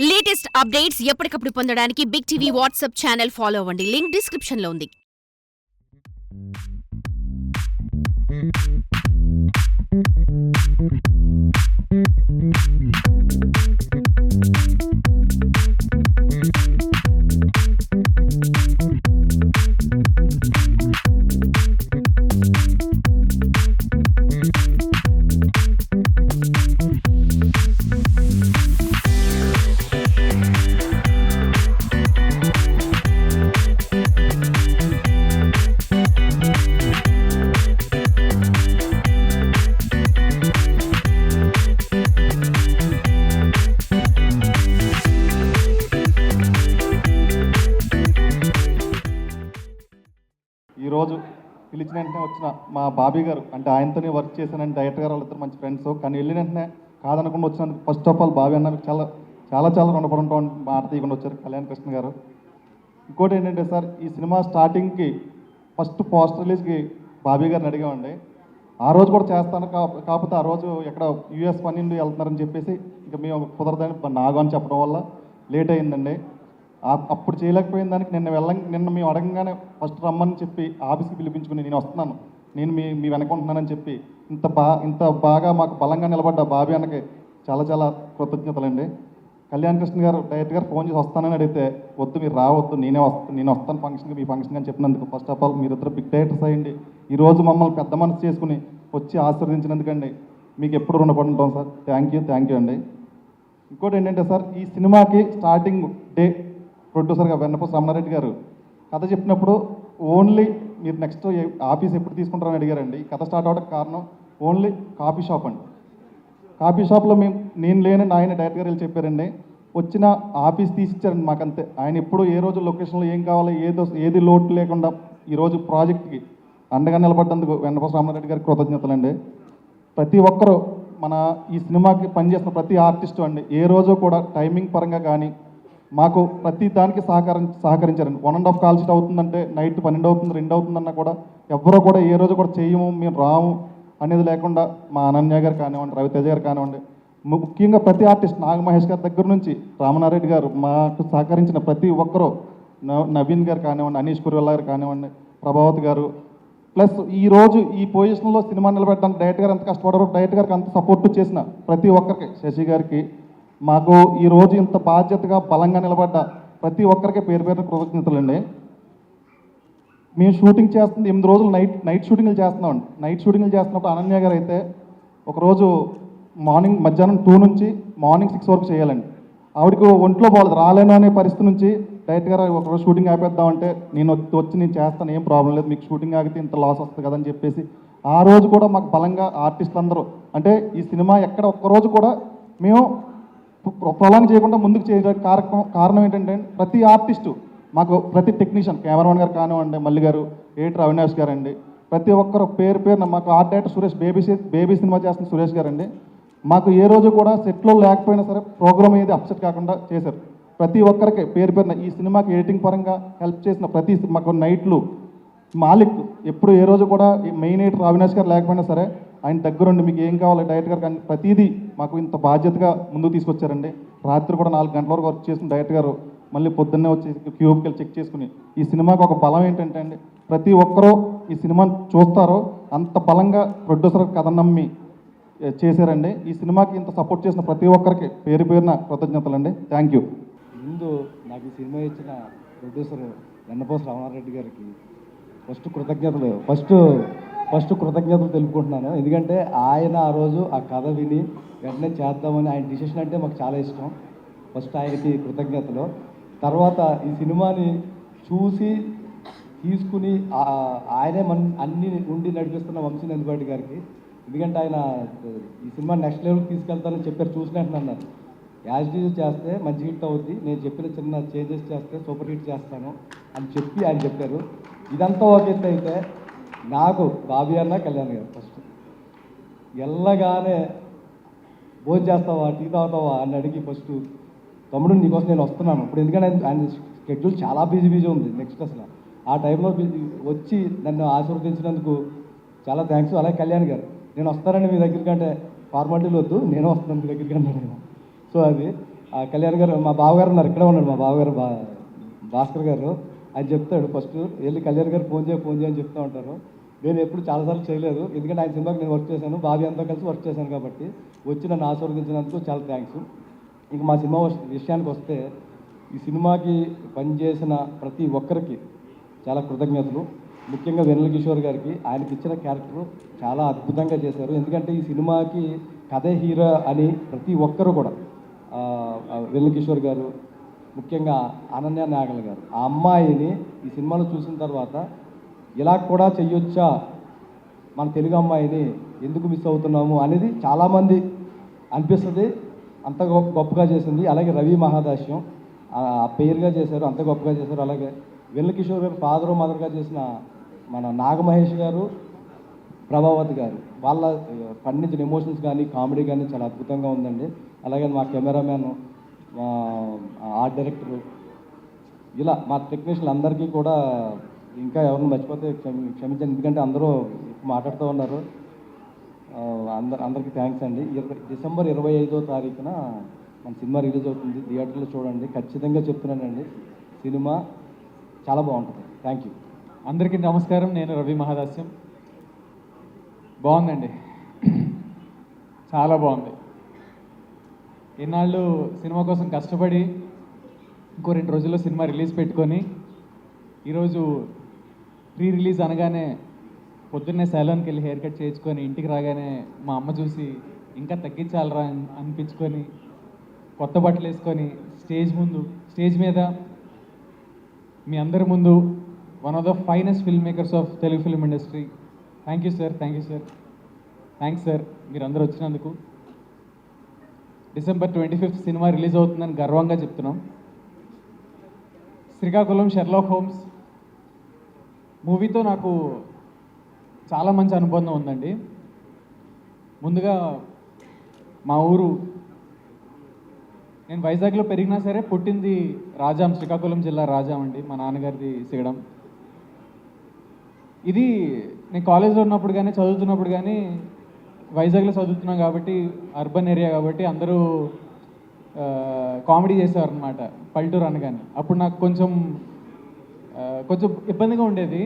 Latest updates ఎప్పటికప్పుడు పొందడానికి Big TV WhatsApp channel follow అవ్వండి. లింక్ డిస్క్రిప్షన్ లో ఉంది. ఈరోజు పిలిచిన వెంటనే వచ్చిన మా బాబీ గారు అంటే ఆయనతోనే వర్క్ చేశానని డైరెక్టర్ గారు వాళ్ళిద్దరు మంచి ఫ్రెండ్స్. కానీ వెళ్ళిన వెంటనే కాదనకుండా వచ్చినందుకు ఫస్ట్ ఆఫ్ ఆల్ బాబీ అన్న మీకు చాలా చాలా చాలా రుణపడి ఉంటాం. మాట తీయకుండా వచ్చారు కళ్యాణ్ కృష్ణ గారు. ఇంకోటి ఏంటంటే సార్, ఈ సినిమా స్టార్టింగ్కి ఫస్ట్ పోస్టర్ రిలీజ్కి బాబీ గారిని అడిగామండి. ఆ రోజు కూడా చేస్తాను కాకపోతే ఆ రోజు ఎక్కడ యూఎస్ పని నుండి వెళ్తున్నారని చెప్పేసి ఇక మేము కుదరదని నాగు అని చెప్పడం వల్ల లేట్ అయిందండి. అప్పుడు చేయలేకపోయిన దానికి నిన్న మేము అడగంగానే ఫస్ట్ రమ్మని చెప్పి ఆఫీస్కి పిలిపించుకుని నేను వస్తున్నాను, నేను మీ వెనకుంటున్నానని చెప్పి ఇంత బాగా మాకు బలంగా నిలబడ్డ బాబీ అన్నకి చాలా చాలా కృతజ్ఞతలండి. కళ్యాణ్ కృష్ణ గారు డైరెక్టర్ గారు ఫోన్ చేసి వస్తానని అడిగితే వద్దు మీరు రావద్దు, నేను వస్తాను ఫంక్షన్కి, మీ ఫంక్షన్ అని చెప్పినందుకు ఫస్ట్ ఆఫ్ ఆల్ మీరిద్దరు బిగ్ డైరెక్టర్స్ అయ్యండి ఈరోజు మమ్మల్ని పెద్ద మనసు చేసుకుని వచ్చి ఆశీర్వదించినందుకండి మీకు ఎప్పుడు రుణపడి ఉంటాం సార్. థ్యాంక్ యూ అండి. ఇంకోటి ఏంటంటే సార్, ఈ సినిమాకి స్టార్టింగ్ డే ప్రొడ్యూసర్గా వెన్నపూస రమణారెడ్డి గారు కథ చెప్పినప్పుడు ఓన్లీ మీరు నెక్స్ట్ ఆఫీస్ ఎప్పుడు తీసుకుంటారని అడిగారండి. ఈ కథ స్టార్ట్ అవ్వడానికి కారణం ఓన్లీ కాఫీ షాప్ అండి. కాఫీ షాప్లో నేను లేని ఆయన డైరెక్టర్ గారు వెళ్ళి చెప్పారండి. వచ్చిన ఆఫీస్ తీసిచ్చారండి మాకంతే. ఆయన ఎప్పుడు ఏ రోజు లొకేషన్లో ఏం కావాలో ఏది లోటు లేకుండా ఈరోజు ప్రాజెక్ట్కి అండగా నిలబడ్డందుకు వెన్నపూస రమణారెడ్డి గారికి కృతజ్ఞతలండి. ప్రతి ఒక్కరూ మన ఈ సినిమాకి పనిచేసిన ప్రతి ఆర్టిస్టు అండి ఏ రోజు కూడా టైమింగ్ పరంగా కానీ మాకు ప్రతి దానికి సహకరించారండి. 1.5 కాల్ షీట్ అవుతుందంటే నైట్ 12 అవుతుంది 2 అవుతుందన్నా కూడా ఎవరో కూడా ఏ రోజు కూడా చేయము మేము రాము అనేది లేకుండా మా అనన్య గారు కానివ్వండి, రవితేజ గారు కానివ్వండి, ముఖ్యంగా ప్రతి ఆర్టిస్ట్ నాగమహేష్ గారి దగ్గర నుంచి రామనారెడ్డి గారు మాకు సహకరించిన ప్రతి ఒక్కరూ, నవీన్ గారు కానివ్వండి, అనీష్ కుర్వెల్లా గారు కానివ్వండి, ప్రభావత్ గారు, ప్లస్ ఈరోజు ఈ పొజిషన్లో సినిమా నిలబెట్టడానికి డైరెక్టర్ గారు ఎంత కష్టపడారో డైరెక్టర్ గారికి అంత సపోర్ట్ చేసిన ప్రతి ఒక్కరికి, శశి గారికి, మాకు ఈరోజు ఇంత బాధ్యతగా బలంగా నిలబడ్డ ప్రతి ఒక్కరికి పేరు కృతజ్ఞతలండి. మేము షూటింగ్ చేస్తుంది 8 రోజులు నైట్ షూటింగ్లు చేస్తున్నామండి. నైట్ షూటింగ్లు చేస్తున్నప్పుడు అనన్య గారు అయితే ఒకరోజు మధ్యాహ్నం 2 నుంచి మార్నింగ్ 6 వరకు చేయాలండి. ఆవిడకి ఒంట్లో బాగోలేదు, రాలేను అనే పరిస్థితి నుంచి డైరెక్టర్ గారు ఒకరోజు షూటింగ్ ఆపేద్దామంటే నేను చేస్తాను, ఏం ప్రాబ్లం లేదు, మీకు షూటింగ్ ఆగితే ఇంత లాస్ వస్తుంది కదని చెప్పేసి ఆ రోజు కూడా మాకు బలంగా ఆర్టిస్టులు అందరూ అంటే ఈ సినిమా ఎక్కడ ఒక్కరోజు కూడా మేము ప్రొలాంగ్ చేయకుండా ముందుకు చేయడానికి కారణం ఏంటంటే ప్రతి ఆర్టిస్టు మాకు ప్రతి టెక్నీషియన్ కెమెరామెన్ గారు కానివ్వండి, మల్లి గారు, ఎడిటర్ అవినాష్ గారు అండి, ప్రతి ఒక్కరు పేరున మాకు art director Suresh baby cinema చేస్తున్న సురేష్ గారు అండి, మాకు ఏ రోజు కూడా సెట్లో లేకపోయినా సరే ప్రోగ్రామ్ ఏది అప్సెట్ కాకుండా చేశారు. ప్రతి ఒక్కరికి పేరున ఈ సినిమాకి ఎడిటింగ్ పరంగా హెల్ప్ చేసిన మాకు నైట్లు మాలిక్ ఎప్పుడు ఏ రోజు కూడా మెయిన్ ఎడిటర్ అవినాష్ గారు లేకపోయినా సరే ఆయన దగ్గరుండి మీకు ఏం కావాలి డైరెక్టర్ గారు కానీ ప్రతిదీ మాకు ఇంత బాధ్యతగా ముందుకు తీసుకొచ్చారండి. రాత్రి కూడా 4 గంటల వరకు వర్క్ చేసిన డైరెక్టర్ గారు మళ్ళీ పొద్దున్నే వచ్చి క్యూబ్కి వెళ్ళి చెక్ చేసుకుని ఈ సినిమాకి ఒక బలం ఏంటంటే అండి ప్రతి ఒక్కరూ ఈ సినిమాని చూస్తారో అంత బలంగా ప్రొడ్యూసర్ కథ నమ్మి చేశారండి. ఈ సినిమాకి ఇంత సపోర్ట్ చేసిన ప్రతి ఒక్కరికి పేరున కృతజ్ఞతలండి. Thank you. ముందు నాకు ఈ సినిమా ఇచ్చిన ప్రొడ్యూసర్ వెన్నపూస రమణారెడ్డి గారికి ఫస్ట్ కృతజ్ఞతలు తెలుపుకుంటున్నాను. ఎందుకంటే ఆయన ఆ రోజు ఆ కథ విని వెంటనే చేద్దామని ఆయన డిసిషన్ అంటే మాకు చాలా ఇష్టం. ఫస్ట్ ఆయనకి కృతజ్ఞతలు. తర్వాత ఈ సినిమాని చూసి తీసుకుని ఆయనే అన్ని ఉండి నడిపిస్తున్న వంశీ నందిపాటి గారికి, ఎందుకంటే ఆయన ఈ సినిమా నెక్స్ట్ లెవెల్కి తీసుకెళ్తానని చెప్పారు. చూసినట్టు అన్నారు యాజ్ డీజ్ చేస్తే మంచి హిట్ అవుద్ది, నేను చెప్పిన చిన్న చేంజెస్ చేస్తే సూపర్ హిట్ చేస్తాను అని చెప్పి ఆయన చెప్పారు. ఇదంతా ఒక ఎత్తు అయితే నాకు బాబీ అన్న కళ్యాణ్ గారు ఫస్ట్ వెళ్ళగానే భోజనం చేస్తావా, టీ తాగుతావా అని అడిగి ఫస్ట్ తమ్ముడు నీకోసం నేను వస్తున్నాను ఇప్పుడు, ఎందుకంటే ఆయన షెడ్యూల్ చాలా బిజీ ఉంది నెక్స్ట్ అసలు ఆ టైంలో వచ్చి నన్ను ఆశీర్వదించినందుకు చాలా థ్యాంక్స్. అలాగే కళ్యాణ్ గారు నేను వస్తానండి మీ దగ్గరికి అంటే ఫార్మాలిటీలు వద్దు, నేను వస్తున్నాను మీ దగ్గరికి అన్నాను. సో అది ఆ కళ్యాణ్ గారు మా బావగారు ఉన్నారు, ఇక్కడే ఉన్నాడు మా బావగారు భాస్కర్ గారు. ఆయన చెప్తాడు ఫస్ట్ వెళ్ళి కళ్యాణ్ గారు ఫోన్ చేయి అని చెప్తూ ఉంటారు. నేను ఎప్పుడు చాలాసార్లు చేయలేదు, ఎందుకంటే ఆయన సినిమాకి నేను వర్క్ చేశాను, బాబీ అంతా కలిసి వర్క్ చేశాను కాబట్టి వచ్చి నన్ను ఆశీర్వదించినందుకు చాలా థ్యాంక్స్. ఇంక మా సినిమా విషయానికి వస్తే ఈ సినిమాకి పనిచేసిన ప్రతి ఒక్కరికి చాలా కృతజ్ఞతలు. ముఖ్యంగా వెన్నెల కిషోర్ గారికి, ఆయనకి ఇచ్చిన క్యారెక్టర్ చాలా అద్భుతంగా చేశారు. ఎందుకంటే ఈ సినిమాకి కథే హీరో అని ప్రతి ఒక్కరు కూడా వెన్నెల కిషోర్ గారు, ముఖ్యంగా అనన్య నాగల్ గారు, ఆ అమ్మాయిని ఈ సినిమాలో చూసిన తర్వాత ఇలా కూడా చెయ్యొచ్చా, మన తెలుగు అమ్మాయిని ఎందుకు మిస్ అవుతున్నాము అనేది చాలామంది అనిపిస్తుంది. అంత గొప్పగా చేసింది. అలాగే రవి మహాదాస్యం ఆ పేరుగా చేశారు, అంత గొప్పగా చేశారు. అలాగే వెన్నెల కిషోర్ గారు ఫాదరు మదర్గా చేసిన మన నాగమహేష్ గారు, ప్రభావతి గారు, వాళ్ళ పండించిన ఎమోషన్స్ కానీ కామెడీ కానీ చాలా అద్భుతంగా ఉందండి. అలాగే మా కెమెరామ్యాన్, మా ఆర్ట్ డైరెక్టరు, ఇలా మా టెక్నీషియన్లు అందరికీ కూడా, ఇంకా ఎవరిని మర్చిపోతే క్షమించండి, ఎందుకంటే అందరూ మాట్లాడుతూ ఉన్నారు. అందరికీ థ్యాంక్స్ అండి. డిసెంబర్ 25వ తారీఖున మన సినిమా రిలీజ్ అవుతుంది, థియేటర్లో చూడండి. ఖచ్చితంగా చెప్తున్నానండి, సినిమా చాలా బాగుంటుంది. Thank you. అందరికీ నమస్కారం, నేను రవి మహాదాస్యం. బాగుందండి, చాలా బాగుంది. ఇన్నాళ్ళు సినిమా కోసం కష్టపడి ఇంకో 2 రోజుల్లో సినిమా రిలీజ్ పెట్టుకొని ఈరోజు ప్రీ రిలీజ్ అనగానే పొద్దున్నే సెలూన్కి వెళ్ళి హెయిర్ కట్ చేయించుకొని ఇంటికి రాగానే మా అమ్మ చూసి ఇంకా తగ్గించాలరా అనిపించుకొని కొత్త బట్టలు వేసుకొని స్టేజ్ మీద మీ అందరి ముందు one of the finest film makers of Telugu film industry. Thank you sir, thanks sir మీరందరూ వచ్చినందుకు. డిసెంబర్ 25th సినిమా రిలీజ్ అవుతుందని గర్వంగా చెప్తున్నాం. శ్రీకాకుళం షెర్లాక్ హోమ్స్ మూవీతో నాకు చాలా మంచి అనుబంధం ఉందండి. ముందుగా మా ఊరు, నేను వైజాగ్లో పెరిగినా సరే పుట్టింది రాజాం, శ్రీకాకుళం జిల్లా రాజాం అండి. మా నాన్నగారిది సిగడం. ఇది నేను కాలేజ్లో ఉన్నప్పుడు కానీ చదువుతున్నప్పుడు కానీ వైజాగ్లో చదువుతున్నాం కాబట్టి అర్బన్ ఏరియా కాబట్టి అందరూ కామెడీ చేసేవారు అనమాట పల్లెటూరు అనగానే. అప్పుడు నాకు కొంచెం ఇబ్బందిగా ఉండేది.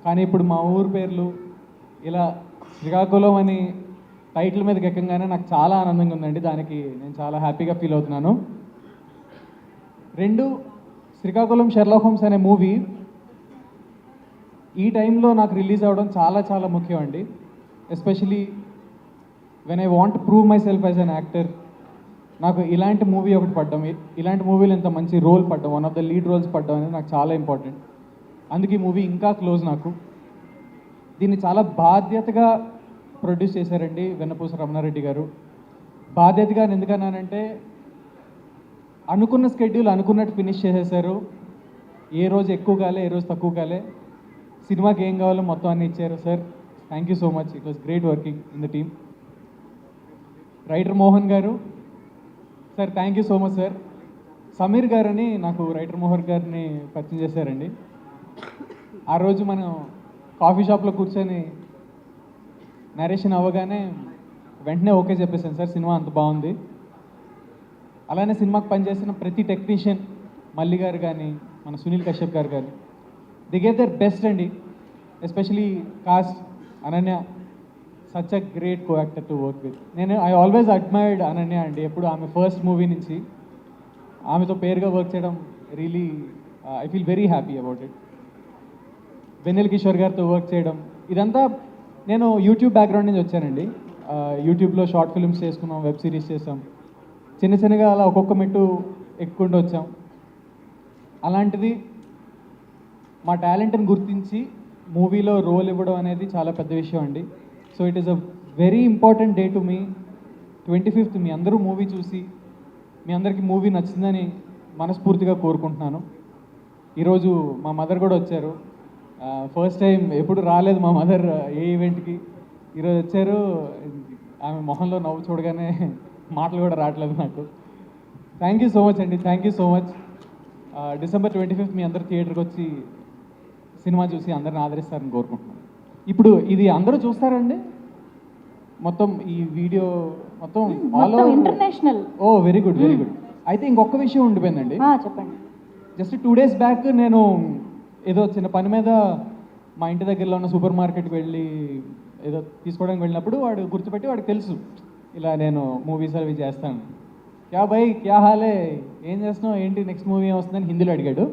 కానీ ఇప్పుడు మా ఊరు పేర్లు ఇలా శ్రీకాకుళం అని టైటిల్ మీదకి ఎక్కగానే నాకు చాలా ఆనందంగా ఉందండి. దానికి నేను చాలా హ్యాపీగా ఫీల్ అవుతున్నాను. 2, శ్రీకాకుళం షెర్లాక్ హోమ్స్ అనే మూవీ ఈ టైంలో నాకు రిలీజ్ అవ్వడం చాలా చాలా ముఖ్యం అండి. Especially when I want prove my self as an actor. నాకు ఇలాంటి మూవీ ఒకటి పడ్డం, ఇలాంటి మూవీలో ఇంత మంచి రోల్ పడ్డం, one of the lead roles పడ్డం అనేది నాకు చాలా ఇంపార్టెంట్. అందుకే ఈ మూవీ ఇంకా క్లోజ్ నాకు. దీన్ని చాలా బాధ్యతగా ప్రొడ్యూస్ చేశారండి వెన్నపూస రమణారెడ్డి గారు. బాధ్యతగా ఎందుకన్నానంటే అనుకున్న స్కెడ్యూల్ అనుకున్నట్టు ఫినిష్ చేసేసారు. ఏ రోజు ఎక్కువ కాలే, ఏ రోజు తక్కువ కాలే. సినిమాకి ఏం కావాలో మొత్తం అన్నీ ఇచ్చారు. Sir thank you so much, it was great working in the team. Writer Mohan garu, sir thank you so much sir. Sameer గారని నాకు రైటర్ మోహన్ గారిని పరిచయం చేశారండి. ఆ రోజు మనం కాఫీ షాప్లో కూర్చొని నరేషన్ అవ్వగానే వెంటనే ఓకే చెప్పేసాను, సార్ సినిమా అంత బాగుంది. అలానే సినిమాకి పనిచేసిన ప్రతి టెక్నీషియన్, మల్లి గారు కానీ మన సునీల్ కశ్యప్ గారు కానీ, ది గేవ్ దర్ బెస్ట్ అండి. Especially cost Ananya, such a great co actor to work with. I always admired Ananya అండి. ఎప్పుడు ఆమె ఫస్ట్ మూవీ నుంచి ఆమెతో పేరుగా వర్క్ చేయడం really I feel very happy about it. Vennela Kishore గారితో వర్క్ చేయడం, ఇదంతా నేను యూట్యూబ్ బ్యాక్గ్రౌండ్ నుంచి వచ్చానండి. యూట్యూబ్లో షార్ట్ ఫిల్మ్స్ చేసుకున్నాం, వెబ్ సిరీస్ చేసాం, చిన్నగా అలా ఒక్కొక్క మెట్టు ఎక్కుంటూ వచ్చాం. అలాంటిది మా టాలెంట్ని గుర్తించి మూవీలో రోల్ ఇవ్వడం అనేది చాలా పెద్ద విషయం అండి. So it is a very important day to me. 25th మీ అందరూ మూవీ చూసి మీ అందరికీ మూవీ నచ్చిందని మనస్ఫూర్తిగా కోరుకుంటున్నాను. ఈరోజు మా మదర్ కూడా వచ్చారు. ఫస్ట్ టైం, ఎప్పుడు రాలేదు మా మదర్ ఏ ఈవెంట్కి. ఈరోజు వచ్చారు. ఆమె మొహంలో నవ్వు చూడగానే మాటలు కూడా రావట్లేదు నాకు. థ్యాంక్ యూ సో మచ్ అండి, thank you so much. December 25th మీ అందరు థియేటర్కి వచ్చి సినిమా చూసి అందరిని ఆదరిస్తారని కోరుకుంటున్నాను. ఇప్పుడు ఇది అందరూ చూస్తారండి మొత్తం ఈ వీడియో మొత్తం ఆల్ ఓవర్ ఇంటర్నేషనల్. ఓ వెరీ గుడ్, వెరీ గుడ్. అయితే ఇంకొక విషయం ఉండిపోయిందండి. చెప్పండి. జస్ట్ 2 days బ్యాక్ నేను ఏదో చిన్న పని మీద మా ఇంటి దగ్గరలో ఉన్న సూపర్ మార్కెట్కి వెళ్ళి ఏదో తీసుకోవడానికి వెళ్ళినప్పుడు వాడు గుర్తుపెట్టి వాడికి తెలుసు ఇలా నేను మూవీస్ అవి చేస్తాను. క్యా భయ్ క్యా హాలే, ఏం చేస్తున్నావు, ఏంటి నెక్స్ట్ మూవీ ఏం వస్తుందని హిందీలో అడిగాడు.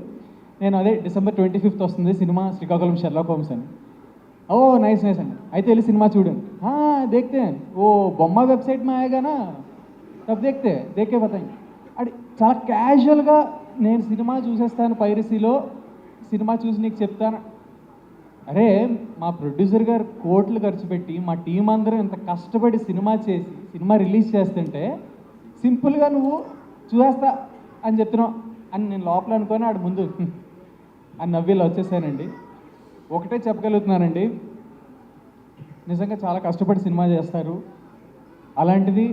నేను అదే December 25th వస్తుంది సినిమా శ్రీకాకుళం షెర్లాక్ హోమ్స్ అని. ఓ నైస్ నైస్ అండి, అయితే వెళ్ళి సినిమా చూడండి. దేఖతే ఓ బొమ్మ వెబ్సైట్ మే ఆయేగానా తబ్ దేఖే బతాయి. అది చాలా క్యాజువల్గా నేను సినిమా చూసేస్తాను పైరసీలో, సినిమా చూసి నీకు చెప్తాను. అరే మా ప్రొడ్యూసర్ గారు కోట్లు ఖర్చు పెట్టి మా టీం అందరూ ఇంత కష్టపడి సినిమా చేసి సినిమా రిలీజ్ చేస్తుంటే సింపుల్గా నువ్వు చూసేస్తా అని చెప్తున్నావు అని నేను లోపల అనుకొని ఆడు ముందు అని నవ్విలా వచ్చేసానండి. ఒకటే చెప్పగలుగుతున్నానండి, నిజంగా చాలా కష్టపడి సినిమా చేస్తారు. అలాంటిది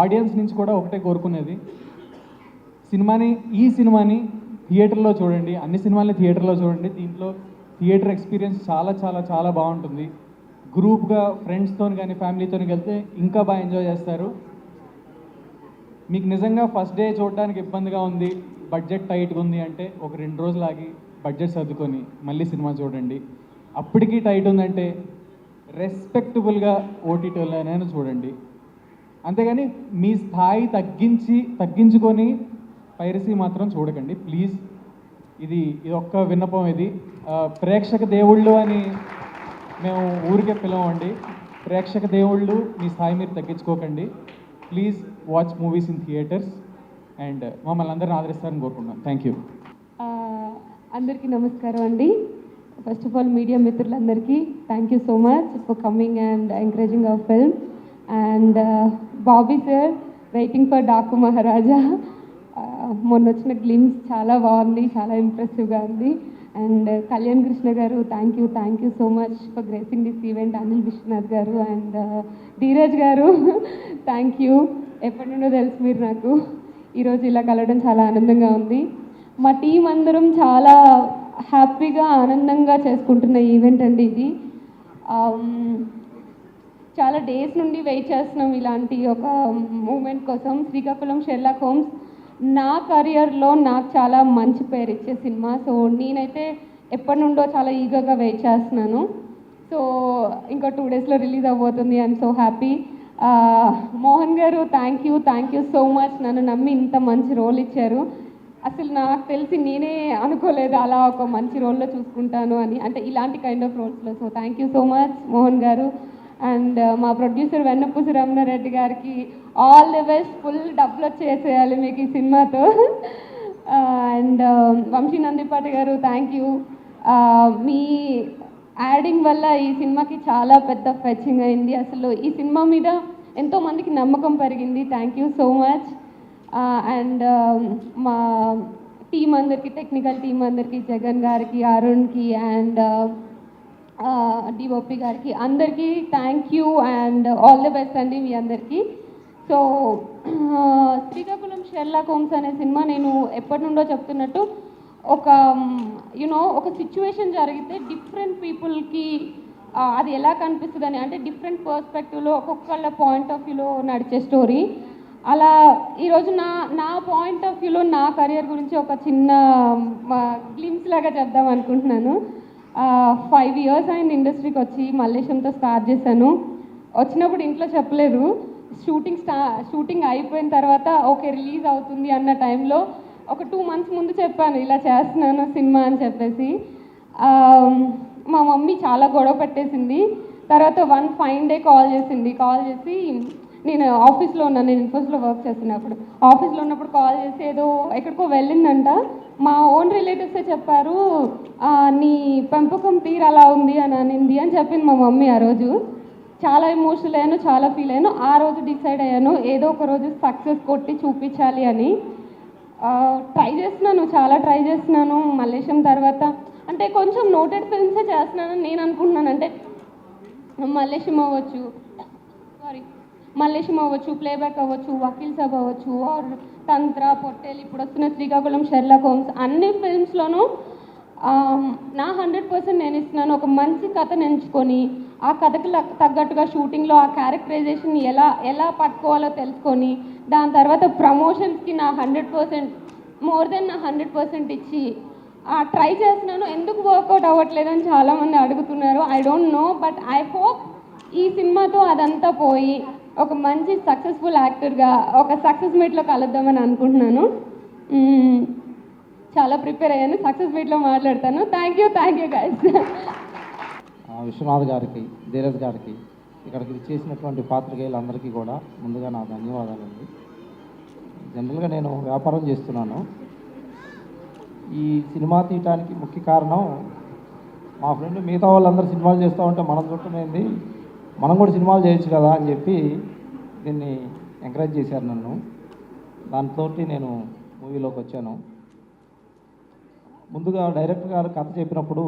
ఆడియన్స్ నుంచి కూడా ఒకటే కోరుకునేది, ఈ సినిమాని థియేటర్లో చూడండి, అన్ని సినిమాలని థియేటర్లో చూడండి. దీంట్లో థియేటర్ ఎక్స్పీరియన్స్ చాలా చాలా చాలా బాగుంటుంది. గ్రూప్గా ఫ్రెండ్స్తో కానీ ఫ్యామిలీతో వెళ్తే ఇంకా బాగా ఎంజాయ్ చేస్తారు. మీకు నిజంగా ఫస్ట్ డే చూడడానికి ఇబ్బందిగా ఉంది, బడ్జెట్ టైట్గా ఉంది అంటే ఒక 2 రోజులు ఆగి బడ్జెట్ సర్దుకొని మళ్ళీ సినిమా చూడండి. అప్పటికీ టైట్ ఉందంటే రెస్పెక్టబుల్గా ఓటీటీలోనైనా చూడండి. అంతేగాని మీ స్థాయి తగ్గించుకొని పైరసీ మాత్రం చూడకండి ప్లీజ్. ఇది ఒక్క విన్నపం. ఇది ప్రేక్షక దేవుళ్ళు అని మేము ఊరికే పిలవండి. ప్రేక్షక దేవుళ్ళు మీ స్థాయి మీరు తగ్గించుకోకండి. Please watch movies in theatres and మమ్మల్ని అందరిని ఆదరిస్తారని కోరుకుంటున్నాను. Thank you. అందరికీ నమస్కారం అండి. ఫస్ట్ ఆఫ్ ఆల్ మీడియా మిత్రులందరికీ thank you so much for coming and encouraging our film. And Bobby sir, waiting for Daaku Maharaja. మొన్న వచ్చిన గ్లిమ్స్ చాలా బాగుంది, చాలా ఇంప్రెసివ్గా ఉంది. And Kalyan Krishna garu thank you so much for gracing this event. Anil Vishwanath garu and Dheeraj గారు థ్యాంక్ యూ. ఎప్పటి నుండో తెలుసు మీరు నాకు, ఈరోజు ఇలా కలవడం చాలా ఆనందంగా ఉంది. మా టీం అందరం చాలా హ్యాపీగా ఆనందంగా చేసుకుంటున్న ఈవెంట్ అండి ఇది. చాలా డేస్ నుండి వెయిట్ చేస్తున్నాం ఇలాంటి ఒక మూమెంట్ కోసం. శ్రీకాకుళం షెర్లాక్ హోమ్స్ నా కెరియర్లో నాకు చాలా మంచి పేరు ఇచ్చే సినిమా. సో నేనైతే ఎప్పటి నుండో చాలా ఈగర్గా వెయిట్ చేస్తున్నాను. సో ఇంకా 2 daysలో రిలీజ్ అవ్వబోతుంది. I'm so happy. Mohan garu thank you so much, నన్ను నమ్మి ఇంత మంచి రోల్ ఇచ్చారు. అసలు నాకు తెలిసి నేనే అనుకోలేదు అలా ఒక మంచి రోల్లో చూసుకుంటాను అని, అంటే ఇలాంటి కైండ్ ఆఫ్ రోల్స్లో. So thank you so much Mohan garu. And మా ప్రొడ్యూసర్ వెన్నపూసి రమణారెడ్డి గారికి ఆల్ ది బెస్ట్, ఫుల్ డబ్బులు వచ్చేసేయాలి మీకు ఈ సినిమాతో. అండ్ వంశీ నందిపాటి గారు థ్యాంక్ యూ. మీ యాడింగ్ వల్ల ఈ సినిమాకి చాలా పెద్ద ఫెచ్చింగ్ అయింది. అసలు ఈ సినిమా మీద ఎంతోమందికి నమ్మకం పెరిగింది. Thank you so much. And మా టీం అందరికీ, టెక్నికల్ టీం అందరికీ, జగన్ గారికి, అరుణ్కి అండ్ డిఓపి గారికి అందరికీ thank you and all the best అండి మీ అందరికీ. సో శ్రీకాకుళం షెర్లాక్ హోమ్స్ అనే సినిమా నేను ఎప్పటి నుండో చెప్తున్నట్టు ఒక సిచ్యువేషన్ జరిగితే డిఫరెంట్ పీపుల్కి అది ఎలా కనిపిస్తుందని, అంటే డిఫరెంట్ పర్స్పెక్టివ్లో ఒక్కొక్కళ్ళ పాయింట్ ఆఫ్ వ్యూలో నడిచే స్టోరీ. అలా ఈరోజు నా పాయింట్ ఆఫ్ వ్యూలో నా కెరియర్ గురించి ఒక చిన్న గ్లిమ్స్ లాగా చెప్దాం అనుకుంటున్నాను. 5 years అయింది ఇండస్ట్రీకి వచ్చి. మల్లేశంతో స్టార్ట్ చేశాను. వచ్చినప్పుడు ఇంట్లో చెప్పలేదు. షూటింగ్ అయిపోయిన తర్వాత ఓకే రిలీజ్ అవుతుంది అన్న టైంలో ఒక 2 months ముందు చెప్పాను ఇలా చేస్తున్నాను సినిమా అని చెప్పేసి. మా మమ్మీ చాలా గొడవ పెట్టేసింది. తర్వాత one fine day కాల్ చేసి నేను ఆఫీస్లో ఉన్నాను, నేను ఇన్ఫోస్లో వర్క్ చేస్తున్నప్పుడు ఆఫీస్లో ఉన్నప్పుడు కాల్ చేసి ఏదో ఎక్కడికో వెళ్ళిందంట. మా ఓన్ రిలేటివ్సే చెప్పారు, నీ పెంపకం తీరు అలా ఉంది అని అనింది అని చెప్పింది మా మమ్మీ. ఆ రోజు చాలా ఎమోషనల్ అయ్యాను, చాలా ఫీల్ అయ్యాను. ఆ రోజు డిసైడ్ అయ్యాను ఏదో ఒక రోజు సక్సెస్ కొట్టి చూపించాలి అని. చాలా ట్రై చేస్తున్నాను. మల్లేశం తర్వాత అంటే కొంచెం నోటెడ్ ఫిల్మ్సే చేస్తున్నానని నేను అనుకుంటున్నాను. అంటే మల్లేశం అవ్వచ్చు, ప్లేబ్యాక్ అవ్వచ్చు, వకీల్ సాబ్ అవ్వచ్చు, ఆర్ తంత్ర, పొట్టేలు, ఇప్పుడు వస్తున్న శ్రీకాకుళం షెర్లాక్ హోమ్స్, అన్ని ఫిల్మ్స్లోనూ నా 100% నేను ఇస్తున్నాను. ఒక మంచి కథను ఎంచుకొని ఆ కథకు తగ్గట్టుగా షూటింగ్లో ఆ క్యారెక్టరైజేషన్ ఎలా పట్టుకోవాలో తెలుసుకొని దాని తర్వాత ప్రమోషన్స్కి నా 100% మోర్ దెన్ నా 100% ఇచ్చి ట్రై చేస్తున్నాను. ఎందుకు వర్కౌట్ అవ్వట్లేదని చాలామంది అడుగుతున్నారు. I don't know, but I hope ఈ సినిమాతో అదంతా పోయి ఒక మంచి సక్సెస్ఫుల్ యాక్టర్గా ఒక సక్సెస్ మీట్లో కలుద్దామని అనుకుంటున్నాను. చాలా ప్రిపేర్ అయ్యాను. సక్సెస్ మీట్లో మాట్లాడతాను. Thank you guys. విశ్వనాథ్ గారికి, ధీరజ్ గారికి, ఇక్కడికి చేసినటువంటి పాత్రికేయులందరికీ కూడా ముందుగా నా ధన్యవాదాలండి. జనరల్గా నేను వ్యాపారం చేస్తున్నాను. ఈ సినిమా తీయటానికి ముఖ్య కారణం మా ఫ్రెండ్ మిగతా వాళ్ళందరూ సినిమాలు చేస్తూ ఉంటే మనం చుట్టమైంది, మనం కూడా సినిమాలు చేయొచ్చు కదా అని చెప్పి దీన్ని ఎంకరేజ్ చేశారు నన్ను. దాంతో నేను మూవీలోకి వచ్చాను. ముందుగా డైరెక్టర్ గారు కథ చెప్పినప్పుడు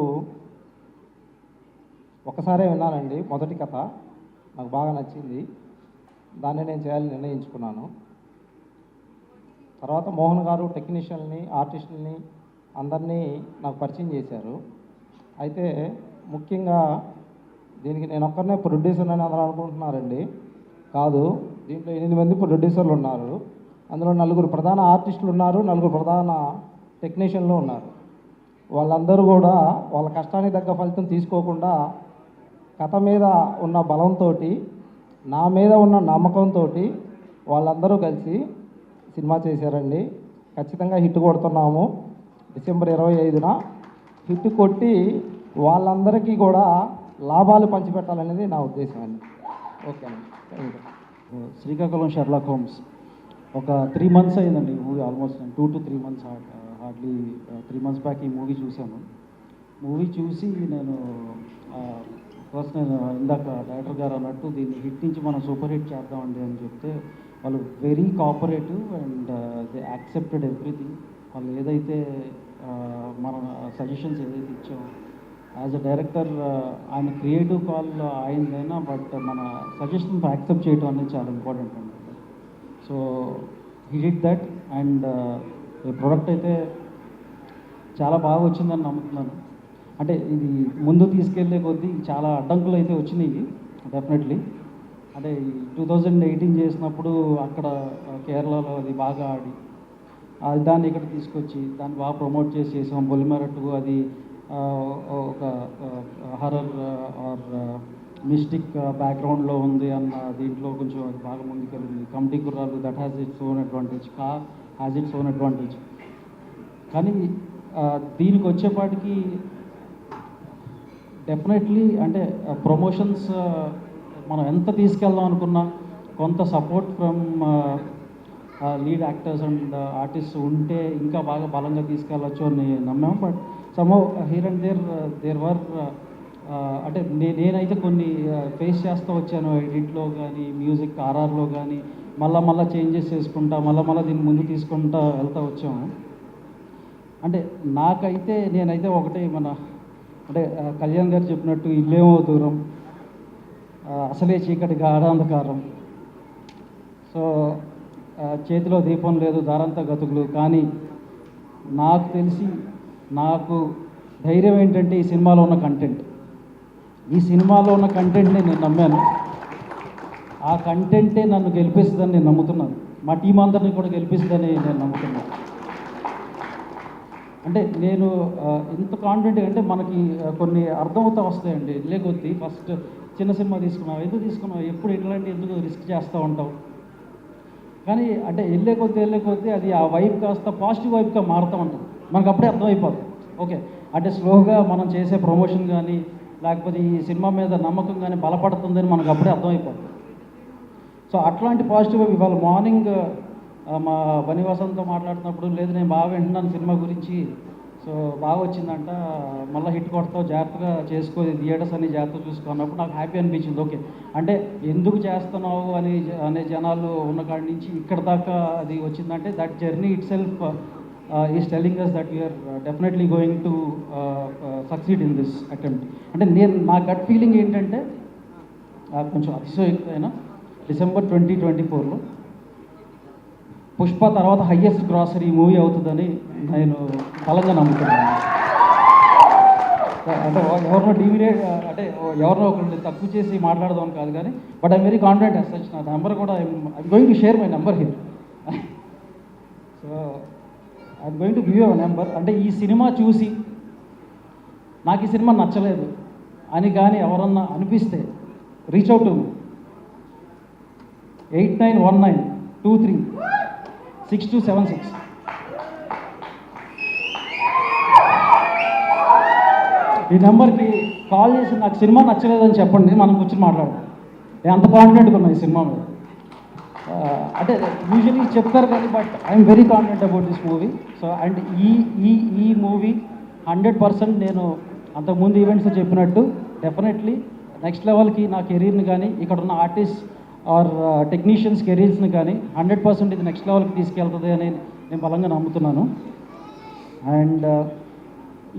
ఒకసారే విన్నానండి. మొదటి కథ నాకు బాగా నచ్చింది. దాన్ని నేను చేయాలని నిర్ణయించుకున్నాను. తర్వాత మోహన్ గారు టెక్నీషియన్ని, ఆర్టిస్టుల్ని అందరినీ నాకు పరిచయం చేశారు. అయితే ముఖ్యంగా దీనికి నేను ఒక్కరినే ప్రొడ్యూసర్ అని అందరూ అనుకుంటున్నారండి. కాదు, దీంట్లో 8 మంది ప్రొడ్యూసర్లు ఉన్నారు. అందులో 4 ప్రధాన ఆర్టిస్టులు ఉన్నారు, 4 ప్రధాన టెక్నీషియన్లు ఉన్నారు. వాళ్ళందరూ కూడా వాళ్ళ కష్టానికి తగ్గ ఫలితం తీసుకోకుండా కథ మీద ఉన్న బలంతో, నా మీద ఉన్న నమ్మకంతో వాళ్ళందరూ కలిసి సినిమా చేశారండి. ఖచ్చితంగా హిట్ కొడుతున్నాము. డిసెంబర్ 25న హిట్ కొట్టి వాళ్ళందరికీ కూడా లాభాలు పంచిపెట్టాలనేది నా ఉద్దేశం అండి. ఓకేనండి. శ్రీకాకుళం షెర్లాక్ హోమ్స్ ఒక 3 months అయిందండి ఈ movie. Almost 2 to 3 months, hardly 3 months back ఈ మూవీ చూశాను. మూవీ చూసి నేను ఫస్ట్ నేను ఇందాక డైరెక్టర్ గారు అన్నట్టు దీన్ని హిట్ నుంచి మనం సూపర్ హిట్ చేద్దామండి అని చెప్తే వాళ్ళు very cooperative and they accepted everything. వాళ్ళు ఏదైతే మన సజెషన్స్ ఏదైతే ఇచ్చామో యాజ్ అ డైరెక్టర్ ఆయన క్రియేటివ్ కాల్ అయిందైనా, బట్ మన సజెషన్స్ యాక్సెప్ట్ చేయడం అనేది చాలా ఇంపార్టెంట్ అండి. So he did that and product అయితే చాలా బాగా వచ్చిందని నమ్ముతున్నాను. అంటే ఇది ముందు తీసుకెళ్లే కొద్దీ చాలా అడ్డంకులు అయితే వచ్చినాయి డెఫినెట్లీ. అంటే 2018 చేసినప్పుడు అక్కడ కేరళలో అది బాగా ఆడి దాన్ని ఇక్కడ తీసుకొచ్చి దాన్ని బాగా ప్రమోట్ చేసాం. బొలిమెరట్టు అది ఒక హర్రర్ ఆర్ మిస్టిక్ బ్యాక్గ్రౌండ్లో ఉంది అన్న దీంట్లో కొంచెం అది బాగా ముందుకెళ్ళింది. Committee Kurrollu that has its own advantage, has its own advantage. కానీ దీనికి వచ్చేపాటికి డెఫినెట్లీ అంటే ప్రమోషన్స్ మనం ఎంత తీసుకెళ్దాం అనుకున్నా కొంత support from lead actors and artist ఉంటే ఇంకా బాగా బలంగా తీసుకెళ్ళచ్చు అని నమ్మాము. But somehow here and there were అంటే నేనైతే కొన్ని ఫేస్ చేస్తూ వచ్చాను. ఎడిట్లో కానీ, మ్యూజిక్ ఆర్ఆర్లో కానీ మళ్ళా చేంజెస్ చేసుకుంటా మళ్ళా దీన్ని ముందు తీసుకుంటా వెళ్తూ వచ్చాము. అంటే నేనైతే ఒకటే అంటే కళ్యాణ్ గారు చెప్పినట్టు ఇల్లేమో దూరం, అసలే చీకటి గాఢాంధకారం, సో చేతిలో దీపం లేదు దారంతా గతుకులు. కానీ నాకు తెలిసి నాకు ధైర్యం ఏంటంటే ఈ సినిమాలో ఉన్న కంటెంట్ని నేను నమ్మాను. ఆ కంటెంటే నన్ను గెలిపిస్తుందని నేను నమ్ముతున్నాను. మా టీం అందరినీ కూడా గెలిపిస్తుందని నేను నమ్ముతున్నాను. అంటే నేను ఇంత కాన్ఫిడెంట్ అంటే మనకి కొన్ని అర్థమవుతా వస్తాయండి. లేకొద్ది ఫస్ట్ చిన్న సినిమా ఎందుకు తీసుకున్నావు, ఎప్పుడు ఇట్లాంటి ఎందుకు రిస్క్ చేస్తూ ఉంటావు. కానీ అంటే వెళ్ళే కొద్దీ అది ఆ వైబ్ కాస్త పాజిటివ్ వైబ్గా మారుతూ ఉంటుంది. మనకు అప్పుడే అర్థమైపోతుంది. ఓకే, అంటే స్లోగా మనం చేసే ప్రమోషన్ కానీ లేకపోతే ఈ సినిమా మీద నమ్మకం కానీ బలపడుతుందని మనకు అప్పుడే అర్థమైపోతుంది. సో అట్లాంటి పాజిటివ్ వైబ్ ఇవాళ మార్నింగ్ మా బనివాసంతో మాట్లాడుతున్నప్పుడు, లేదు నేను బాగా వింటున్నాను సినిమా గురించి, సో బాగా వచ్చిందంట, మళ్ళీ హిట్ కొడతావు, జాగ్రత్తగా చేసుకో, థియేటర్స్ అన్ని జాగ్రత్తగా చూసుకున్నప్పుడు నాకు హ్యాపీ అనిపించింది. ఓకే, అంటే ఎందుకు చేస్తున్నావు అనే జనాలు ఉన్న కాడి నుంచి ఇక్కడ దాకా అది వచ్చిందంటే that journey it self is telling us that we are definitely going to succeed in this attempt. అంటే నా గట్ ఫీలింగ్ ఏంటంటే కొంచెం అతిశయోక్తమైన డిసెంబర్ 2024లో పుష్ప తర్వాత హయ్యెస్ట్ గ్రాసరీ మూవీ అవుతుందని నేను బలంగా నమ్ముతున్నాను. అంటే ఎవరినో డివిడేట్ అంటే ఎవరినో ఒకరిని తక్కువ చేసి మాట్లాడదాం కాదు కానీ but I'm very confident as such. నా నెంబర్ కూడా I'm going to share my number here. So I'm going to give you number. అంటే ఈ సినిమా చూసి నాకు ఈ సినిమా నచ్చలేదు అని కానీ ఎవరన్నా అనిపిస్తే రీచ్ అవుట్ 8919236276. ఈ నెంబర్కి కాల్ చేసి నాకు సినిమా నచ్చలేదని చెప్పండి, మనం కూర్చొని మాట్లాడదాం. నేను అంత కాన్ఫిడెంట్గా ఉన్నా ఈ సినిమా మీద. అంటే యూజువలీ చెప్తారు కానీ but I'm very confident about this movie. So and ఈ మూవీ 100% నేను అంతకుముందు ఈవెంట్స్లో చెప్పినట్టు డెఫినెట్లీ నెక్స్ట్ లెవెల్కి నా కెరీర్ని కానీ ఇక్కడ ఉన్న ఆర్టిస్ట్ ఆర్ టెక్నీషియన్స్ కెరీర్స్ని కానీ 100% ఇది నెక్స్ట్ లెవెల్కి తీసుకెళ్తుంది అని నేను బలంగా నమ్ముతున్నాను. అండ్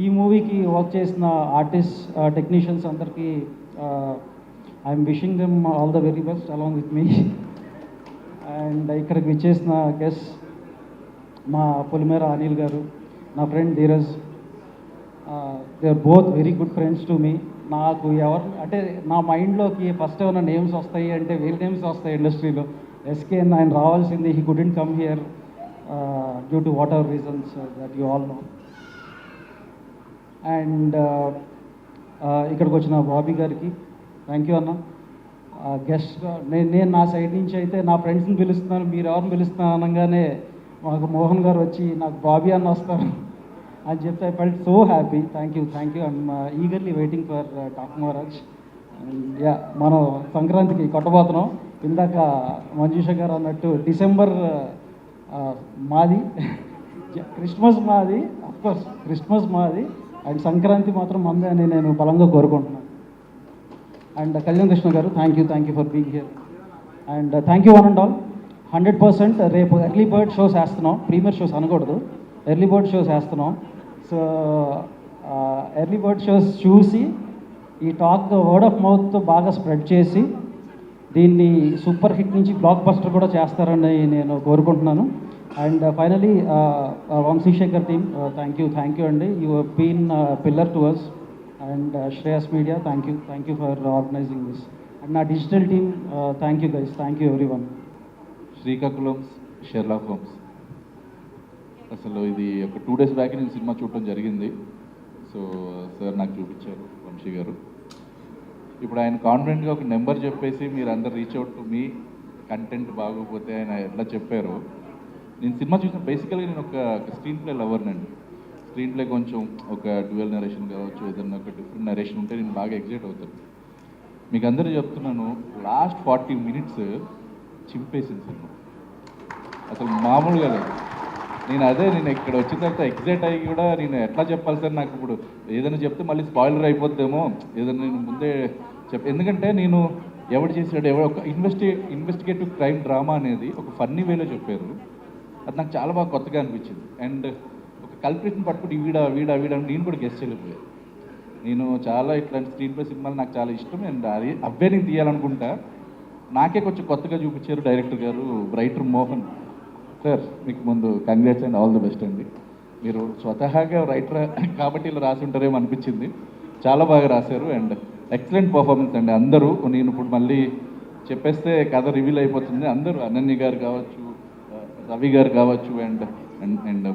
ఈ మూవీకి వర్క్ చేసిన ఆర్టిస్ట్ టెక్నీషియన్స్ అందరికీ I'm wishing them all the very best along with me. And ఇక్కడికి విచ్చేసిన గెస్ట్ మా పొలిమేర అనిల్ గారు, నా friend Dheeraj, they are both very good friends to me. నాకు ఎవరు అంటే నా మైండ్లోకి ఫస్ట్ ఏమైనా నేమ్స్ వస్తాయి అంటే వీళ్ళ నేమ్స్ వస్తాయి ఇండస్ట్రీలో. ఎస్కేఎన్ ఆయన రావాల్సింది, he couldn't come here due to whatever reasons that you all know. And ఇక్కడికి వచ్చిన బాబీ గారికి థ్యాంక్ యూ అన్న. గెస్ట్గా నేను నా సైడ్ నుంచి అయితే నా ఫ్రెండ్స్ని పిలుస్తున్నాను, మీరు ఎవరిని పిలుస్తున్నాను అనగానే మాకు మోహన్ గారు వచ్చి నాకు బాబీ అన్న వస్తారు అని చెప్తే I felt so happy. Thank you. I'm eagerly waiting for talk Maharaj. Yeah మనం సంక్రాంతికి కొట్టబోతున్నాం. ఇందాక మంజుష గారు అన్నట్టు డిసెంబర్ మాది, క్రిస్మస్ మాది, అఫ్కోర్స్ క్రిస్మస్ మాది అండ్ సంక్రాంతి మాత్రం మందే అని నేను బలంగా కోరుకుంటున్నాను. And Kalyan Krishna garu thank you for being here. And thank you one and all. 100% రేపు ఎర్లీ బర్డ్ షోస్ వేస్తున్నాం, ప్రీమియర్ షోస్ అనకూడదు, ఎర్లీ బర్డ్ షోస్ వేస్తున్నాం. సో ఎర్లీ బర్డ్ షోస్ చూసి ఈ టాక్ వర్డ్ ఆఫ్ మౌత్తో బాగా స్ప్రెడ్ చేసి దీన్ని సూపర్ హిట్ నుంచి బ్లాక్ బస్టర్ కూడా చేస్తారని నేను కోరుకుంటున్నాను. And finally Vamsi Shekar team thank you అండి. You have been pillar to us. And Shreyas media thank you for organising this. And నా digital team thank you guys, thank you everyone. Srikakulam Sherlock Holmes అసలు ఇది ఒక 2 days back నేను cinema చూడటం జరిగింది. So sir నాకు చూపించారు వంశీ గారు. ఇప్పుడు ఆయన కాన్ఫిడెంట్గా ఒక నెంబర్ చెప్పేసి మీరు అందరు reach out to me, content బాగోకపోతే ఆయన ఎట్లా చెప్పారు. నేను సినిమా చూసిన బేసికల్గా నేను ఒక స్క్రీన్ ప్లే లవర్నండి. స్క్రీన్ ప్లే కొంచెం ఒక డ్యూయల్ నరేషన్ కావచ్చు, ఏదన్నా ఒక డిఫరెంట్ నరేషన్ ఉంటే నేను బాగా ఎగ్జైట్ అవుతాను. మీకు అందరూ చెప్తున్నాను, లాస్ట్ 40 minutes చింపేసింది సినిమా, అసలు మామూలుగా లేదు. నేను ఇక్కడ వచ్చిన తర్వాత ఎగ్జైట్ అయ్యి కూడా నేను ఎట్లా చెప్పాలి సార్, నాకు ఇప్పుడు ఏదైనా చెప్తే మళ్ళీ స్పాయిలర్ అయిపోద్దేమో, ఏదైనా నేను ముందే ఎందుకంటే నేను ఎవడు చేసాడు ఒక ఇన్వెస్టిగేటివ్ క్రైమ్ డ్రామా అనేది ఒక ఫన్నీ వేలో చెప్పారు. అది నాకు చాలా బాగా కొత్తగా అనిపించింది. అండ్ ఒక కల్ప్రిట్ని పట్టుకుని వీడా నేను కూడా గెస్ట్ చేయలేకపోయాను. నేను చాలా ఇట్లాంటి స్క్రీన్ ప్లే సినిమాలు నాకు చాలా ఇష్టం. అండ్ అది అవే నేను తీయాలనుకుంటా. నాకే కొంచెం కొత్తగా చూపించారు డైరెక్టర్ గారు, రైటర్ మోహన్ సార్. మీకు ముందు congrats and all the best అండి. మీరు స్వతహాగా రైటర్ కాబట్టి ఇలా రాసి ఉంటారేమో అనిపించింది. చాలా బాగా రాశారు అండ్ ఎక్సలెంట్ పర్ఫార్మెన్స్ అండి. అందరూ నేను ఇప్పుడు మళ్ళీ చెప్పేస్తే కథ రివీల్ అయిపోతుంది. అందరూ అనన్య గారు కావచ్చు, రవి గారు కావచ్చు, అండ్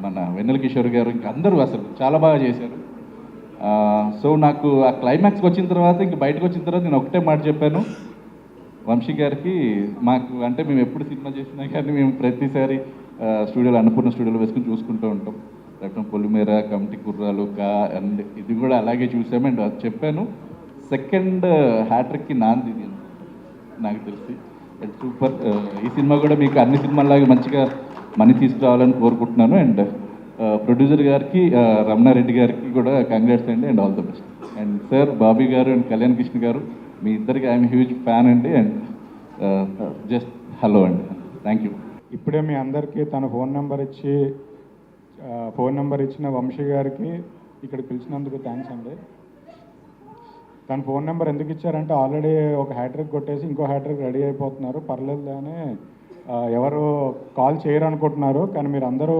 మన వెన్నెల కిషోర్ గారు, ఇంకా అందరూ అసలు చాలా బాగా చేశారు. సో నాకు ఆ క్లైమాక్స్కి వచ్చిన తర్వాత ఇంక బయటకు వచ్చిన తర్వాత నేను ఒకటే మాట చెప్పాను వంశీ గారికి. మాకు అంటే మేము ఎప్పుడు సినిమా చేసినా కానీ మేము ప్రతిసారి స్టూడియోలో అన్నపూర్ణ స్టూడియోలో వేసుకుని చూసుకుంటూ ఉంటాం. లేకపోతే పొలిమేర, కమిటీ కుర్రాలు, అండ్ ఇది కూడా అలాగే చూసాము. అండ్ చెప్పాను సెకండ్ హ్యాట్రిక్కి నాంది ఇది నాకు తెలిసి. And super. ఈ సినిమా కూడా మీకు అన్ని సినిమాలాగా మంచిగా మనీ తీసుకురావాలని కోరుకుంటున్నాను. అండ్ ప్రొడ్యూసర్ గారికి, రమణారెడ్డి గారికి కూడా కంగ్రాట్స్ అండి and all the best. And sir Bobby గారు అండ్ కళ్యాణ్ కృష్ణ గారు, మీ ఇద్దరికి ఐఎమ్ హ్యూజ్ ఫ్యాన్ అండి. అండ్ జస్ట్ హలో అండి, థ్యాంక్ యూ. ఇప్పుడే మీ అందరికీ తన ఫోన్ నెంబర్ ఇచ్చిన వంశీ గారికి ఇక్కడికి పిలిచినందుకు థ్యాంక్స్ అండి. తన ఫోన్ నెంబర్ ఎందుకు ఇచ్చారంటే ఆల్రెడీ ఒక హ్యాట్రిక్ కొట్టేసి ఇంకో హ్యాట్రిక్ రెడీ అయిపోతున్నారు, పర్లేదు అని ఎవరు కాల్ చేయరు అనుకుంటున్నారు. కానీ మీరు అందరూ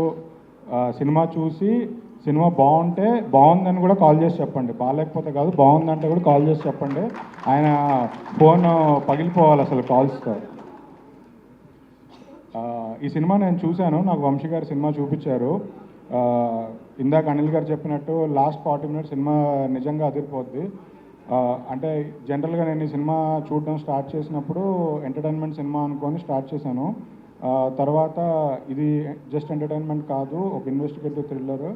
సినిమా చూసి సినిమా బాగుంటే బాగుందని కూడా కాల్ చేసి చెప్పండి, బాగాలేకపోతే కాదు, బాగుందంటే కూడా కాల్ చేసి చెప్పండి. ఆయన ఫోన్ పగిలిపోవాలి అసలు కాల్స్తో. ఈ సినిమా నేను చూశాను, నాకు వంశీ గారు సినిమా చూపించారు. ఇందాక అనిల్ గారు చెప్పినట్టు లాస్ట్ 40 మినిట్స్ సినిమా నిజంగా అదిరిపోద్ది. అంటే జనరల్గా నేను ఈ సినిమా చూడడం స్టార్ట్ చేసినప్పుడు ఎంటర్టైన్మెంట్ సినిమా అనుకొని స్టార్ట్ చేశాను. తర్వాత ఇది జస్ట్ ఎంటర్టైన్మెంట్ కాదు, ఒక ఇన్వెస్టిగేటివ్ థ్రిల్లర్.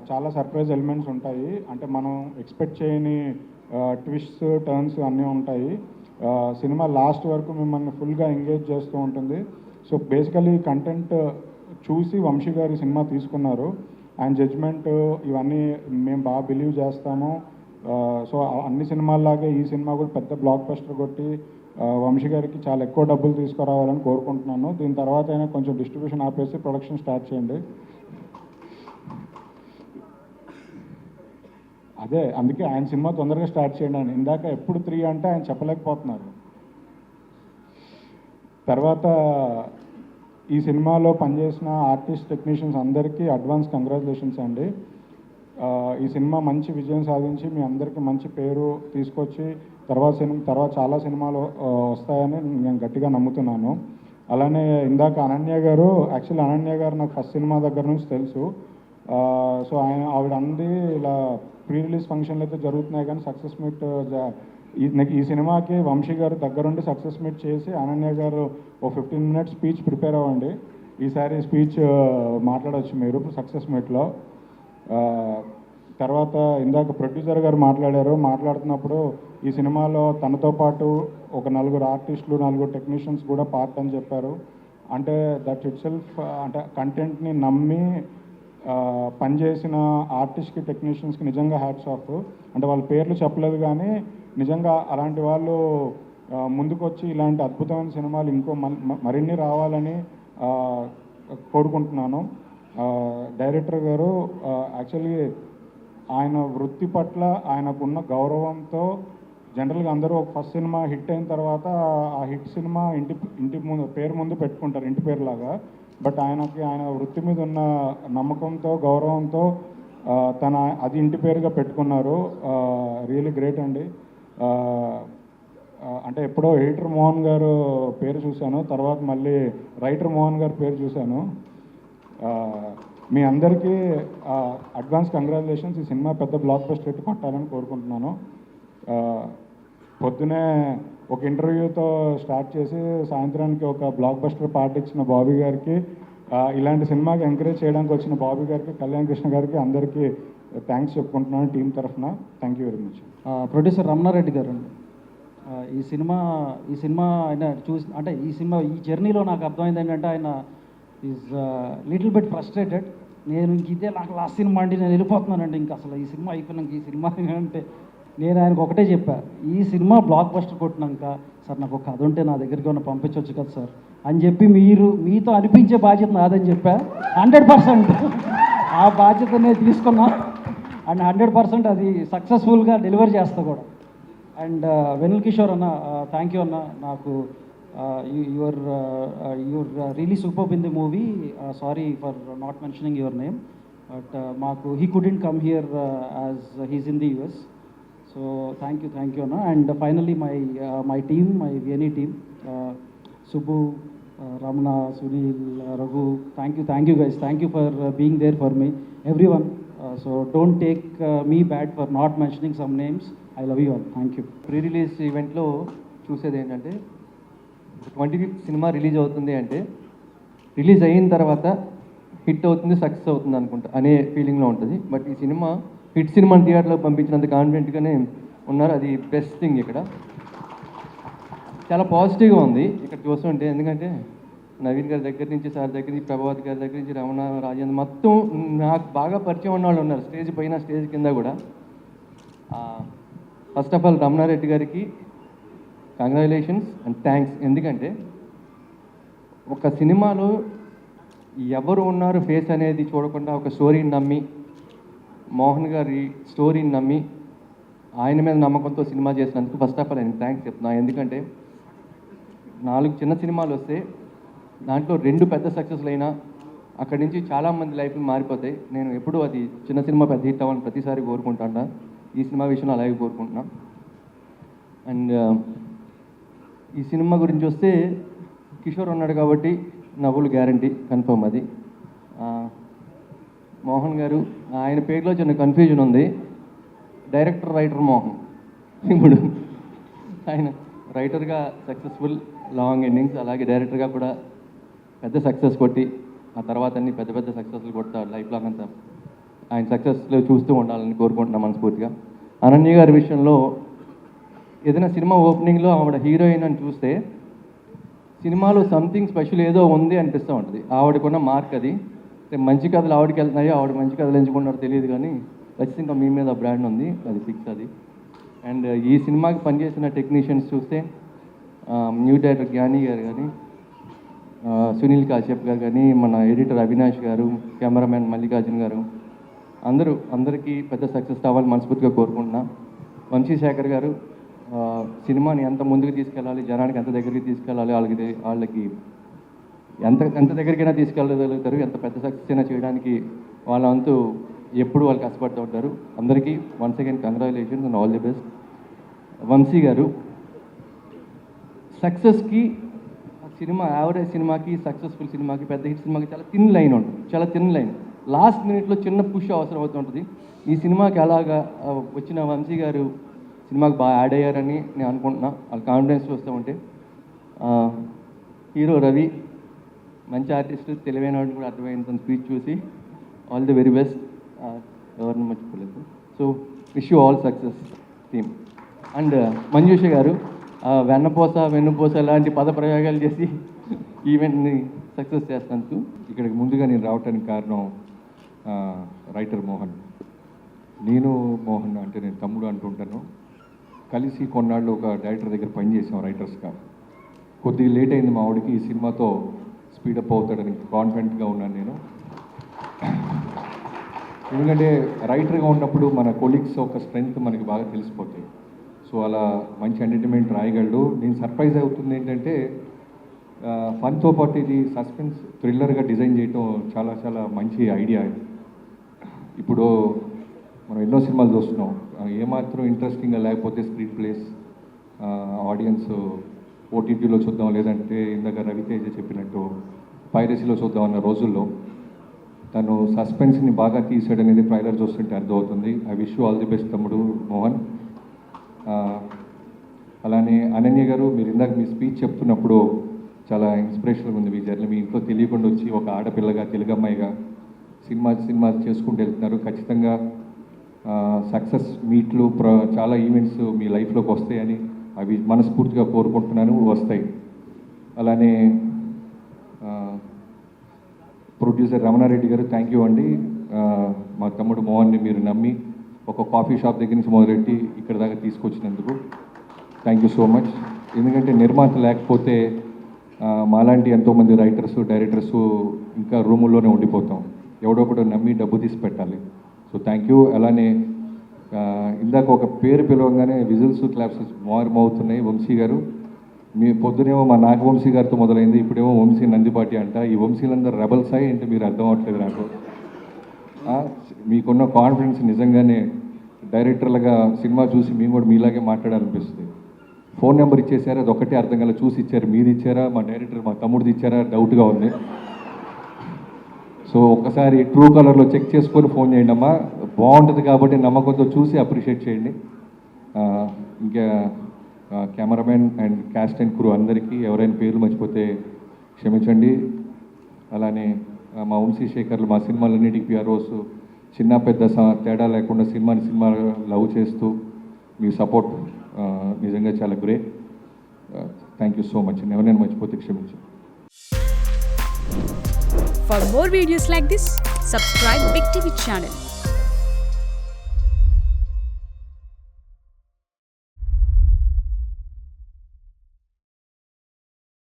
చాలా సర్ప్రైజ్ ఎలిమెంట్స్ ఉంటాయి, అంటే మనం ఎక్స్పెక్ట్ చేయని ట్విస్ట్స్ టర్న్స్ అన్నీ ఉంటాయి. సినిమా లాస్ట్ వరకు మిమ్మల్ని ఫుల్గా ఎంగేజ్ చేస్తూ ఉంటుంది. సో బేసికలీ కంటెంట్ చూసి వంశీ గారు ఈ సినిమా తీసుకున్నారు. ఆయన జడ్జ్మెంట్ ఇవన్నీ మేము బాగా బిలీవ్ చేస్తాము. సో అన్ని సినిమాల్లాగే ఈ సినిమా కూడా పెద్ద బ్లాక్ బస్టర్ కొట్టి వంశీ గారికి చాలా ఎక్కువ డబ్బులు తీసుకురావాలని కోరుకుంటున్నాను. దీని తర్వాత అయినా కొంచెం డిస్ట్రిబ్యూషన్ ఆపేసి ప్రొడక్షన్ స్టార్ట్ చేయండి. అదే అందుకే ఆయన సినిమా తొందరగా స్టార్ట్ చేయండి అని. ఇందాక ఎప్పుడు 3 అంటే ఆయన చెప్పలేకపోతున్నారు. తర్వాత ఈ సినిమాలో పనిచేసిన ఆర్టిస్ట్ టెక్నీషియన్స్ అందరికీ అడ్వాన్స్ కంగ్రాచులేషన్స్ అండి. ఈ సినిమా మంచి విజయం సాధించి మీ అందరికీ మంచి పేరు తీసుకొచ్చి తర్వాత చాలా సినిమాలు వస్తాయని నేను గట్టిగా నమ్ముతున్నాను. అలానే ఇందాక యాక్చువల్లీ అనన్య గారు నాకు ఫస్ట్ సినిమా దగ్గర నుంచి తెలుసు. సో ఆవిడ అంది ఇలా ప్రీ రిలీజ్ ఫంక్షన్లు అయితే జరుగుతున్నాయి కానీ సక్సెస్ మీట్ ఈ సినిమాకి వంశీ గారు దగ్గరుండి సక్సెస్ మీట్ చేసి అనన్య గారు ఓ 15 మినిట్స్ స్పీచ్ ప్రిపేర్ అవ్వండి. ఈసారి స్పీచ్ మాట్లాడవచ్చు మీరు సక్సెస్ మీట్లో. తర్వాత ఇందాక ప్రొడ్యూసర్ గారు మాట్లాడుతున్నప్పుడు ఈ సినిమాలో తనతో పాటు ఒక 4 ఆర్టిస్టులు 4 టెక్నీషియన్స్ కూడా పార్ట్ అని చెప్పారు. అంటే దట్ ఇట్ సెల్ఫ్ అంటే కంటెంట్ని నమ్మి పనిచేసిన ఆర్టిస్ట్కి టెక్నీషియన్స్కి నిజంగా హ్యాట్స్ ఆఫ్. అంటే వాళ్ళ పేర్లు చెప్పలేదు కానీ నిజంగా అలాంటి వాళ్ళు ముందుకొచ్చి ఇలాంటి అద్భుతమైన సినిమాలు మరిన్ని రావాలని కోరుకుంటున్నాను. డైరెక్టర్ గారు యాక్చువల్లీ ఆయన వృత్తి పట్ల ఆయనకున్న గౌరవంతో జనరల్గా అందరూ ఒక ఫస్ట్ సినిమా హిట్ అయిన తర్వాత ఆ హిట్ సినిమా ఇంటి ముందు పేరు ముందు పెట్టుకుంటారు, ఇంటి పేరులాగా. బట్ ఆయన వృత్తి మీద ఉన్న నమ్మకంతో గౌరవంతో అది ఇంటి పేరుగా పెట్టుకున్నారు. రియలీ గ్రేట్ అండి. అంటే ఎప్పుడో ఎడిటర్ మోహన్ గారు పేరు చూశాను, తర్వాత మళ్ళీ రైటర్ మోహన్ గారి పేరు చూశాను. మీ అందరికీ అడ్వాన్స్ కంగ్రాచులేషన్స్. ఈ సినిమా పెద్ద బ్లాక్ బస్టర్ ఎత్తి కొట్టాలని కోరుకుంటున్నాను. పొద్దునే ఒక ఇంటర్వ్యూతో స్టార్ట్ చేసి సాయంత్రానికి ఒక బ్లాక్ బస్టర్ పార్ట్ ఇచ్చిన బాబీ గారికి, ఇలాంటి సినిమాకి ఎంకరేజ్ చేయడానికి వచ్చిన బాబీ గారికి, కళ్యాణ్ కృష్ణ గారికి అందరికీ థ్యాంక్స్ చెప్పుకుంటున్నాను టీం తరఫున. Thank you very much. Producer Ramana Reddy garu అండి, ఈ సినిమా ఆయన అంటే ఈ జర్నీలో నాకు అర్థమైంది ఏంటంటే ఆయన ఈజ్ లిటిల్ బిట్ ఫ్రస్ట్రేటెడ్. నేను ఇదే నాకు లాస్ట్ సినిమా అంటే నేను వెళ్ళిపోతున్నానండి, ఇంకా అసలు ఈ సినిమా అయిపోయినాక ఈ సినిమా అంటే నేను ఆయనకు ఒకటే చెప్పా, ఈ సినిమా బ్లాక్ బస్టర్ కొట్టినాక సార్ నాకు ఒక కథ ఉంటే నా దగ్గరికి ఏమైనా పంపించవచ్చు కదా సార్ అని చెప్పి మీతో అనిపించే బాధ్యత నాదని చెప్పా. 100% ఆ బాధ్యతనే తీసుకున్నా అండ్ 100% అది సక్సెస్ఫుల్గా డెలివర్ చేస్తా కూడా. అండ్ వెనిల్ కిషోర్ అన్న, థ్యాంక్ యూ అన్న. నాకు your really super in the movie. Sorry for not mentioning your name, but మాకు he couldn't come here as he's in the US. So thank you అన్న. And finally my team, my VNE team, Subbu, Ramana, Sunil, Raghu, thank you guys. Thank you for being there for me, everyone. So don't take me bad for not mentioning some names. I love you all. Thank you. Pre release ఈవెంట్లో చూసేది ఏంటంటే 25th cinema release అవుతుంది అంటే release అయిన తర్వాత hit అవుతుంది, success అవుతుంది అనుకుంటా అనే ఫీలింగ్లో ఉంటుంది. బట్ ఈ సినిమా హిట్ సినిమాని థియేటర్లో పంపించినంత కాన్ఫిడెంట్గానే ఉన్నారు. అది బెస్ట్ థింగ్. ఇక్కడ చాలా పాజిటివ్గా ఉంది ఇక్కడ చూస్తుంటే. ఎందుకంటే నవీన్ గారి దగ్గర నుంచి, సార్ దగ్గర నుంచి, ప్రభావత్ గారి దగ్గర నుంచి, రమణ, రాజేంద్ర, మొత్తం నాకు బాగా పరిచయం ఉన్న వాళ్ళు ఉన్నారు, స్టేజ్ పైన స్టేజ్ కింద కూడా. ఫస్ట్ ఆఫ్ ఆల్ రమణారెడ్డి గారికి కంగ్రాచులేషన్స్ అండ్ థ్యాంక్స్. ఎందుకంటే ఒక సినిమాలో ఎవరు ఉన్నారు ఫేస్ అనేది చూడకుండా ఒక స్టోరీని నమ్మి, మోహన్ గారి స్టోరీని నమ్మి ఆయన మీద నమ్మకంతో సినిమా చేసినందుకు ఫస్ట్ ఆఫ్ ఆల్ ఆయన థ్యాంక్స్ చెప్తున్నాను. ఎందుకంటే 4 చిన్న సినిమాలు వస్తే దాంట్లో 2 పెద్ద సక్సెస్లు అయినా అక్కడి నుంచి చాలామంది లైఫ్లు మారిపోతాయి. నేను ఎప్పుడూ అది చిన్న సినిమా పెద్ద హిట్ అవ్వాలని ప్రతిసారి కోరుకుంటాను. ఈ సినిమా విషయంలో అలాగే కోరుకుంటున్నా. అండ్ ఈ సినిమా గురించి వస్తే కిషోర్ ఉన్నాడు కాబట్టి నవ్వులు గ్యారంటీ కన్ఫర్మ్ అది. మోహన్ గారు, ఆయన పేరులో చిన్న కన్ఫ్యూజన్ ఉంది. Director writer Mohan. ఇప్పుడు ఆయన రైటర్గా సక్సెస్ఫుల్, లాంగ్ ఎండింగ్స్, అలాగే డైరెక్టర్గా కూడా పెద్ద సక్సెస్ కొట్టి ఆ తర్వాత అన్ని పెద్ద పెద్ద సక్సెస్లు కొడతాడు లైఫ్ లాంగ్ అంతా. ఆయన సక్సెస్లో చూస్తూ ఉండాలని కోరుకుంటున్నాం మనస్ఫూర్తిగా. అనన్య గారి విషయంలో ఏదైనా సినిమా ఓపెనింగ్లో ఆవిడ హీరోయిన్ అని చూస్తే సినిమాలో సంథింగ్ స్పెషల్ ఏదో ఉంది అనిపిస్తూ ఉంటుంది. ఆవిడకున్న మార్క్ అది. మంచి కథలు ఆవిడకి వెళ్తున్నాయో, ఆవిడ మంచి కథలు ఎంచుకుంటారో తెలియదు, కానీ ఖచ్చితంగా మీ మీద బ్రాండ్ ఉంది, అది ఫిక్స్ అది. అండ్ ఈ సినిమాకి పనిచేసిన టెక్నీషియన్స్ చూస్తే న్యూ డైరెక్టర్ జ్ఞాని గారు కానీ, సునీల్ కాశ్యప్ గారు కానీ, మన ఎడిటర్ అవినాష్ గారు, కెమెరామ్యాన్ మల్లికార్జున్ గారు, అందరికీ పెద్ద సక్సెస్ అవ్వాలని మనస్ఫూర్తిగా కోరుకుంటున్నా. వంశీశేఖర్ గారు సినిమాని ఎంత ముందుకు తీసుకెళ్ళాలి, జనానికి ఎంత దగ్గరికి తీసుకెళ్ళాలి, వాళ్ళకి ఎంత దగ్గరికైనా తీసుకెళ్ళగలుగుతారు, ఎంత పెద్ద సక్సెస్ అయినా చేయడానికి వాళ్ళ అంతు ఎప్పుడు వాళ్ళు కష్టపడుతూ ఉంటారు. అందరికీ once again congratulations and all the best. Vamsi garu సక్సెస్కి, సినిమా యావరేజ్ సినిమాకి, సక్సెస్ఫుల్ సినిమాకి, పెద్ద హిట్ సినిమాకి చాలా థిన్ లైన్ ఉంటుంది, చాలా థిన్ లైన్. లాస్ట్ మినిట్లో చిన్న పుష్ అవసరం అవుతుంటుంది. ఈ సినిమాకి అలాగా వచ్చిన వంశీ గారు సినిమాకి బాగా యాడ్ అయ్యారని నేను అనుకుంటున్నా. వాళ్ళ కాన్ఫిడెన్స్ చూస్తూ ఉంటే. హీరో రవి మంచి ఆర్టిస్ట్, తెలివైన వాడిని కూడా అర్థమైన తన స్పీచ్ చూసి ఆల్ ది వెరీ బెస్ట్. ఎవరిని మర్చిపోలేదు. So wish you all success team. And Manjusha గారు వెన్నుపూస లాంటి పద ప్రయోగాలు చేసి ఈవెంట్ని సక్సెస్ చేస్తాను. ఇక్కడికి ముందుగా నేను రావడానికి కారణం రైటర్ మోహన్. నేను మోహన్ అంటే నేను తమ్ముడు అంటుంటాను. కలిసి కొన్నాళ్ళు ఒక డైరెక్టర్ దగ్గర పనిచేసాం రైటర్స్గా. కొద్దిగా లేట్ అయింది మా ఆవిడకి ఈ సినిమాతో స్పీడప్ అవుతాడని కాన్ఫిడెంట్గా ఉన్నాను నేను. ఎందుకంటే రైటర్గా ఉన్నప్పుడు మన కొలీగ్స్ ఒక స్ట్రెంగ్త్ మనకి బాగా తెలిసిపోతాయి. సో అలా మంచి ఎంటర్టైన్మెంట్ రాయగలడు. నేను సర్ప్రైజ్ అవుతుంది ఏంటంటే ఫన్తో పాటు ఇది సస్పెన్స్ థ్రిల్లర్గా డిజైన్ చేయటం చాలా చాలా మంచి ఐడియా. ఇప్పుడు మనం ఎన్నో సినిమాలు చూస్తున్నాం, ఏమాత్రం ఇంట్రెస్టింగ్గా లేకపోతే స్క్రీన్ ప్లేస్ ఆడియన్స్ ఓటీటీలో చూద్దాం, లేదంటే ఇందాక రవితేజ చెప్పినట్టు పైరసీలో చూద్దాం అన్న రోజుల్లో తను సస్పెన్స్ని బాగా తీసాడనేది ట్రైలర్ చూస్తుంటే అర్థమవుతుంది. I wish you all the best తమ్ముడు మోహన్. అలానే అనన్య గారు, మీరు ఇందాక మీ స్పీచ్ చెప్తున్నప్పుడు చాలా ఇన్స్పిరేషన్గా ఉంది మీ జర్నీ. మీ ఇంట్లో తెలియకుండా వచ్చి ఒక ఆడపిల్లగా, తెలుగు అమ్మాయిగా సినిమా చేసుకుంటూ వెళ్తున్నారు. ఖచ్చితంగా సక్సెస్ మీట్లు, చాలా ఈవెంట్స్ మీ లైఫ్లోకి వస్తాయని అవి మనస్ఫూర్తిగా కోరుకుంటున్నాను, వస్తాయి. అలానే ప్రొడ్యూసర్ రమణారెడ్డి గారు, థ్యాంక్ యూ అండి. మా తమ్ముడు మోహన్ని మీరు నమ్మి ఒక కాఫీ షాప్ దగ్గర నుంచి మొదలెట్టి ఇక్కడ దాకా తీసుకొచ్చినందుకు థ్యాంక్ యూ సో మచ్. ఎందుకంటే నిర్మాత లేకపోతే మాలాంటి ఎంతోమంది రైటర్స్, డైరెక్టర్స్ ఇంకా రూముల్లోనే ఉండిపోతాం. ఎవడో ఒకటి నమ్మి డబ్బు తీసి పెట్టాలి. So thank you. అలానే ఇందాక ఒక పేరు పిలవగానే విజిల్స్, క్లాప్స్ మోగుతున్నాయి. వంశీ గారు, మీ పొద్దునేమో మా నాగవంశీ గారితో మొదలైంది, ఇప్పుడేమో వంశీ నందిపాటి అంట. ఈ వంశీలందరూ రెబల్స్ అయ్యి అంటే మీరు అర్థం అవ్వట్లేదు నాకు. మీకున్న కాన్ఫిడెన్స్ నిజంగానే డైరెక్టర్లుగా సినిమా చూసి మేము కూడా మీలాగే మాట్లాడాలనిపిస్తుంది. ఫోన్ నెంబర్ ఇచ్చేసారా, అది ఒక్కటే అర్థం కాలేదు. చూసి ఇచ్చారు, మీరు ఇచ్చారా, మా డైరెక్టర్ మా తమ్ముడిది ఇచ్చారా, డౌట్గా ఉంది. సో ఒక్కసారి ట్రూ కలర్లో చెక్ చేసుకొని ఫోన్ చేయండి అమ్మా, బాగుంటుంది కాబట్టి నమ్మకంతో చూసి అప్రిషియేట్ చేయండి. ఇంకా cameraman and caste and crew అందరికీ ఎవరైనా పేర్లు మర్చిపోతే క్షమించండి. అలానే మా వంశీశేఖర్లు మా సినిమాలన్నిటికీ పిఆర్ఓస్, చిన్న పెద్ద తేడా లేకుండా సినిమా లవ్ చేస్తూ మీ సపోర్ట్ నిజంగా చాలా great. Thank you so much. ఎవరైనా మర్చిపోతే క్షమించండి. For more videos like this, subscribe Big TV channel.